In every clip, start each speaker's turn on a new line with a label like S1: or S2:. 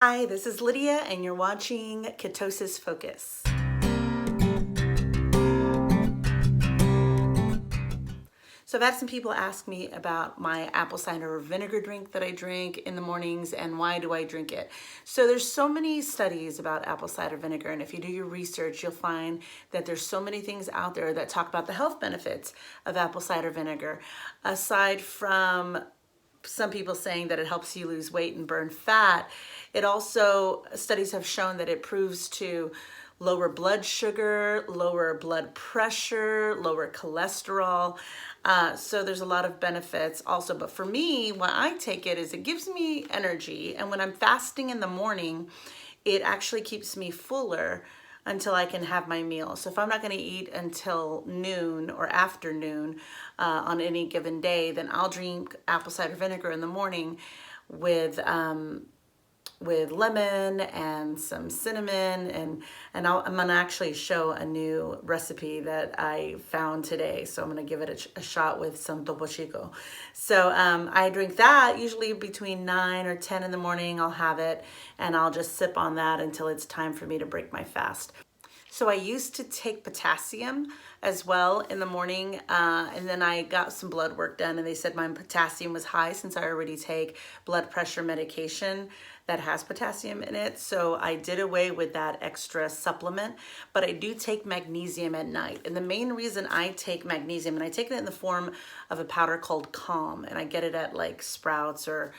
S1: Hi, this is Lydia, and you're watching Ketosis Focus. So I've had some people ask me about my apple cider vinegar drink that I drink in the mornings and why do I drink it. So there's so many studies about apple cider vinegar, and if you do your research, you'll find that there's so many things out there that talk about the health benefits of apple cider vinegar. Aside from some people saying that it helps you lose weight and burn fat, it also, studies have shown that it proves to lower blood sugar, lower blood pressure, lower cholesterol. So there's a lot of benefits also. But for me, why I take it is it gives me energy. And when I'm fasting in the morning, it actually keeps me fuller until I can have my meal. So if I'm not going to eat until noon or afternoon on any given day, then I'll drink apple cider vinegar in the morning with lemon and some cinnamon, and I'm gonna actually show a new recipe that I found today. So I'm gonna give it a shot with some topo chico. So I drink that usually between 9 or 10 in the morning. I'll have it and I'll just sip on that until it's time for me to break my fast. So I used to take potassium as well in the morning, and then I got some blood work done and they said my potassium was high since I already take blood pressure medication that has potassium in it. So I did away with that extra supplement, but I do take magnesium at night. And the main reason I take magnesium, and I take it in the form of a powder called Calm, and I get it at like Sprouts or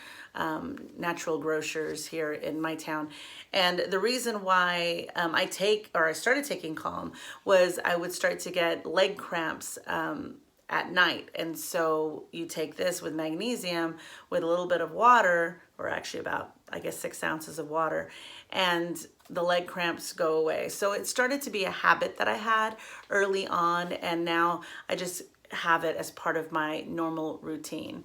S1: natural grocers here in my town. And the reason why I started taking Calm was I would start to get leg cramps at night. And so you take this with magnesium with a little bit of water, or actually about, I guess, 6 ounces of water, and the leg cramps go away. So it started to be a habit that I had early on, and now I just have it as part of my normal routine.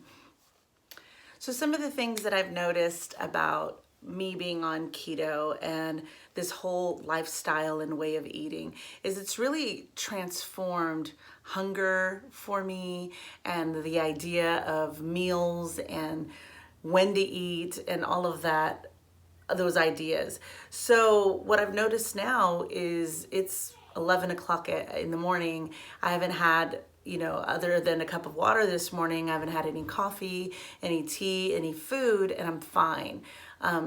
S1: So some of the things that I've noticed about me being on keto and this whole lifestyle and way of eating is it's really transformed hunger for me and the idea of meals and when to eat and all of that, those ideas. So what I've noticed now is it's 11 o'clock in the morning. I haven't had, other than a cup of water this morning, I haven't had any coffee, any tea, any food, and I'm fine.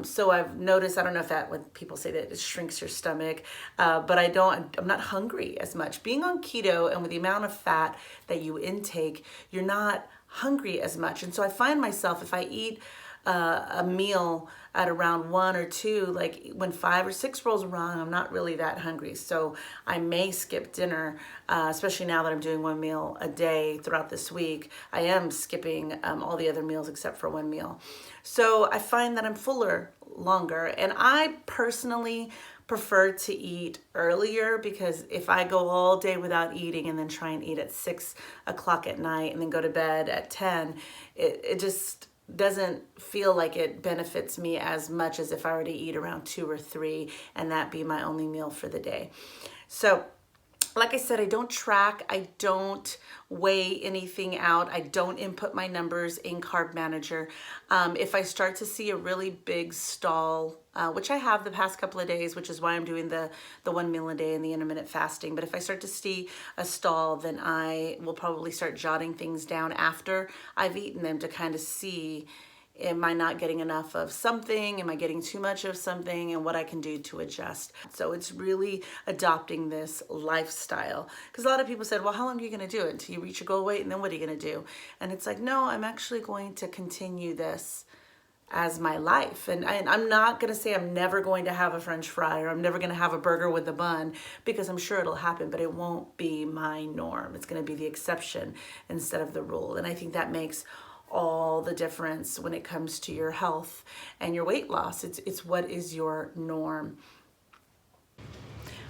S1: So I've noticed, I don't know if that, when people say that it shrinks your stomach, but I'm not hungry as much. Being on keto and with the amount of fat that you intake, you're not hungry as much. And so I find myself, if I eat a meal at around 1 or 2, like when 5 or 6 rolls around, I'm not really that hungry. So I may skip dinner, especially now that I'm doing 1 meal a day throughout this week. I am skipping all the other meals except for 1 meal. So I find that I'm fuller longer. And I personally prefer to eat earlier, because if I go all day without eating and then try and eat at 6 o'clock at night and then go to bed at 10, it just doesn't feel like it benefits me as much as if I were to eat around 2 or 3 and that be my only meal for the day. So like I said, I don't track, I don't weigh anything out, I don't input my numbers in Carb Manager. If I start to see a really big stall, which I have the past couple of days, which is why I'm doing the 1 meal a day and the intermittent fasting, but if I start to see a stall, then I will probably start jotting things down after I've eaten them to kind of see, am I not getting enough of something? Am I getting too much of something? And what I can do to adjust. So it's really adopting this lifestyle. Because a lot of people said, well, how long are you going to do it until you reach your goal weight? And then what are you going to do? And it's like, no, I'm actually going to continue this as my life. And I'm not going to say I'm never going to have a French fry or I'm never going to have a burger with a bun, because I'm sure it'll happen, but it won't be my norm. It's going to be the exception instead of the rule. And I think that makes all the difference when it comes to your health and your weight loss. It's what is your norm.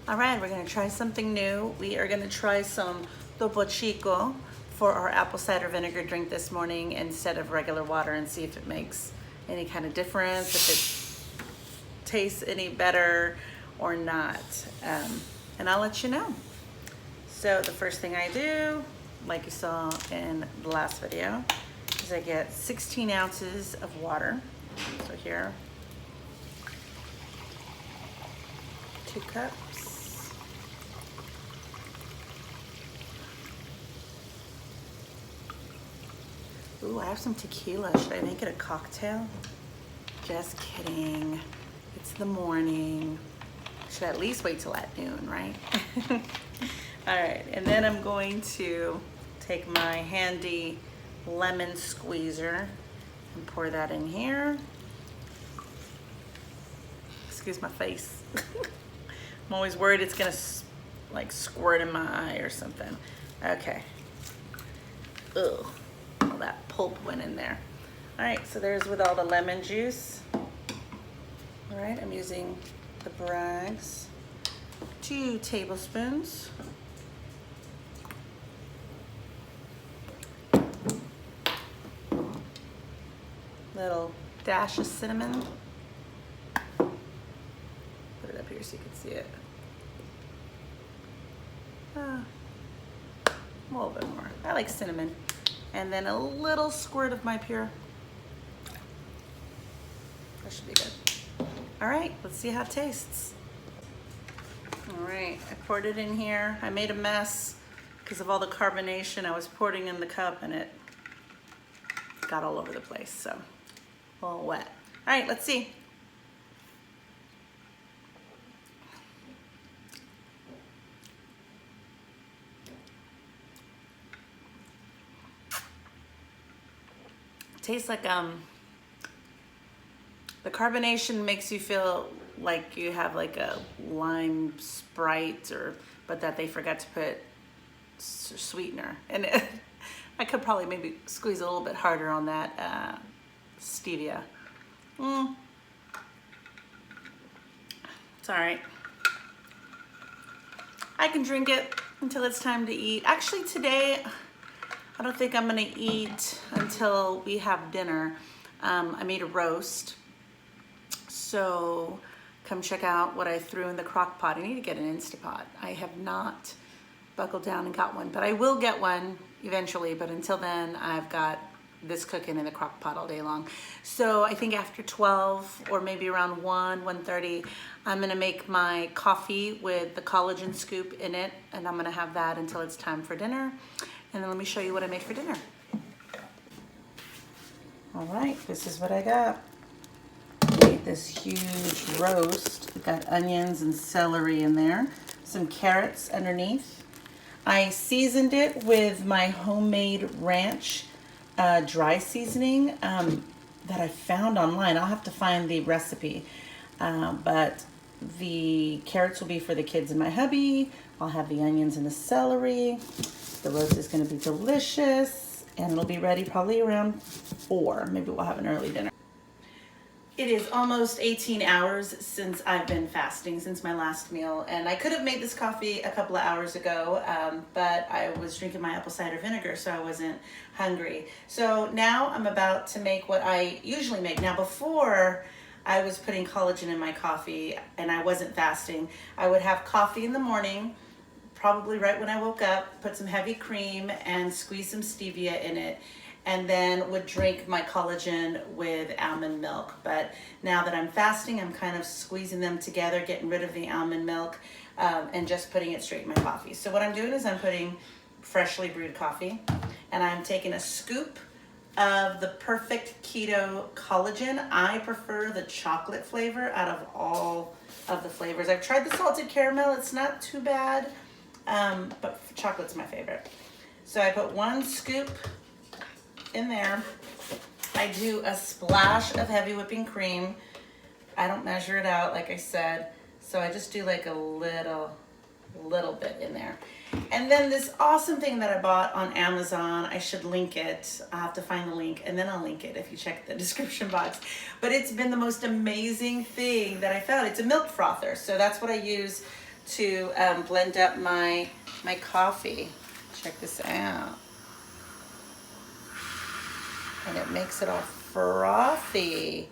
S1: All right, we're gonna try something new. We are gonna try some topo chico for our apple cider vinegar drink this morning instead of regular water, and see if it makes any kind of difference, if it tastes any better or not. And I'll let you know. So the first thing I do, like you saw in the last video, is I get 16 ounces of water. So here, 2 cups. Ooh, I have some tequila. Should I make it a cocktail? Just kidding. It's the morning. Should at least wait till at noon, right? All right, and then I'm going to take my handy lemon squeezer and pour that in here. Excuse my face. I'm always worried it's gonna like squirt in my eye or something. Okay. Ugh, all that pulp went in there. All right, so there's with all the lemon juice. All right, I'm using the Bragg's 2 tablespoons. Little dash of cinnamon. Put it up here so you can see it. A little bit more. I like cinnamon. And then a little squirt of my pure. That should be good. All right, let's see how it tastes. All right, I poured it in here. I made a mess because of all the carbonation. I was pouring in the cup and it got all over the place, so a little wet. All right, let's see. Tastes like the carbonation makes you feel like you have like a lime Sprite, but that they forgot to put sweetener. And I could probably maybe squeeze a little bit harder on that stevia. It's all right. I can drink it until it's time to eat. Actually today, I don't think I'm gonna eat until we have dinner. I made a roast. So come check out what I threw in the crock pot. I need to get an Instapot. I have not buckled down and got one, but I will get one eventually. But until then, I've got this cooking in the crock pot all day long. So I think after 12 or maybe around 1:30, I'm gonna make my coffee with the collagen scoop in it. And I'm gonna have that until it's time for dinner. And then let me show you what I made for dinner. All right, this is what I got. Made this huge roast. We got onions and celery in there, some carrots underneath. I seasoned it with my homemade ranch dry seasoning that I found online. I'll have to find the recipe, but the carrots will be for the kids and my hubby. I'll have the onions and the celery. The roast is going to be delicious, and it'll be ready probably around 4. Maybe we'll have an early dinner. It is almost 18 hours since I've been fasting, since my last meal, and I could have made this coffee a couple of hours ago, but I was drinking my apple cider vinegar, so I wasn't hungry. So now I'm about to make what I usually make. Now before, I was putting collagen in my coffee and I wasn't fasting. I would have coffee in the morning, probably right when I woke up, put some heavy cream and squeeze some stevia in it, and then would drink my collagen with almond milk. But now that I'm fasting, I'm kind of squeezing them together, getting rid of the almond milk, and just putting it straight in my coffee. So what I'm doing is I'm putting freshly brewed coffee, and I'm taking a scoop of the Perfect Keto collagen. I prefer the chocolate flavor out of all of the flavors. I've tried the salted caramel, it's not too bad, but chocolate's my favorite. So I put 1 scoop in there. I do a splash of heavy whipping cream. I don't measure it out, like I said, so I just do like a little bit in there. And then this awesome thing that I bought on Amazon, I should link it. I'll have to find the link, and then I'll link it if you check the description box. But it's been the most amazing thing that I found. It's a milk frother, so that's what I use to blend up my coffee. Check this out. And it makes it all frothy.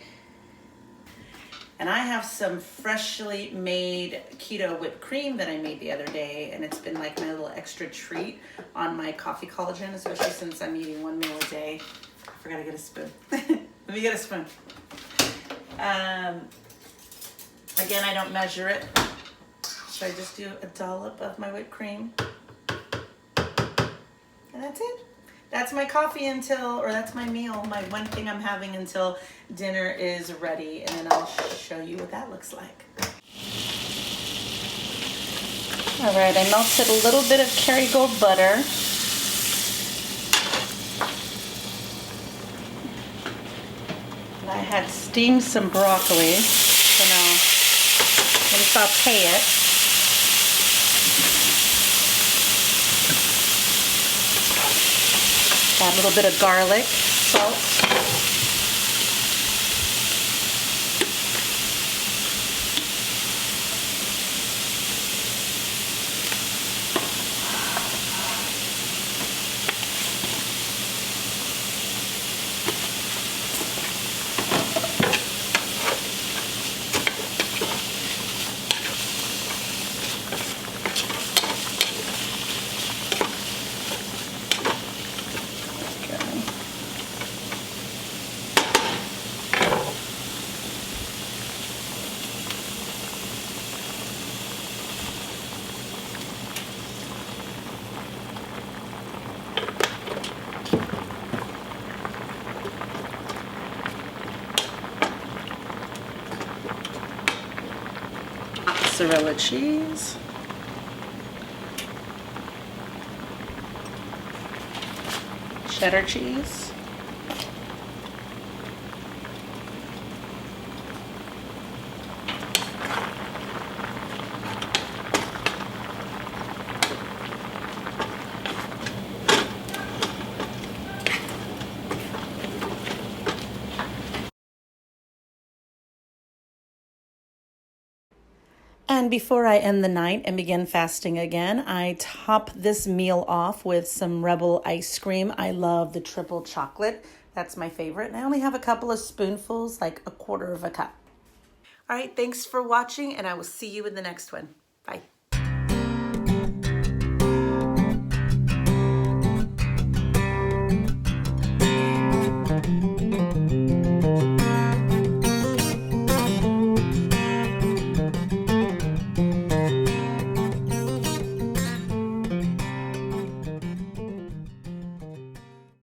S1: And I have some freshly made keto whipped cream that I made the other day, and it's been like my little extra treat on my coffee collagen, especially since I'm eating 1 meal a day. I forgot to get a spoon. Let me get a spoon. Again, I don't measure it. Should I just do a dollop of my whipped cream? And that's it. That's my coffee until, or that's my meal, my one thing I'm having until dinner is ready. And then I'll show you what that looks like. All right, I melted a little bit of Kerrygold butter. And I had steamed some broccoli, so now I'm going to saute it. Add a little bit of garlic, salt. Mozzarella cheese. Cheddar cheese. And before I end the night and begin fasting again, I top this meal off with some Rebel ice cream. I love the triple chocolate. That's my favorite. And I only have a couple of spoonfuls, like a quarter of a cup. All right, thanks for watching, and I will see you in the next one. Bye.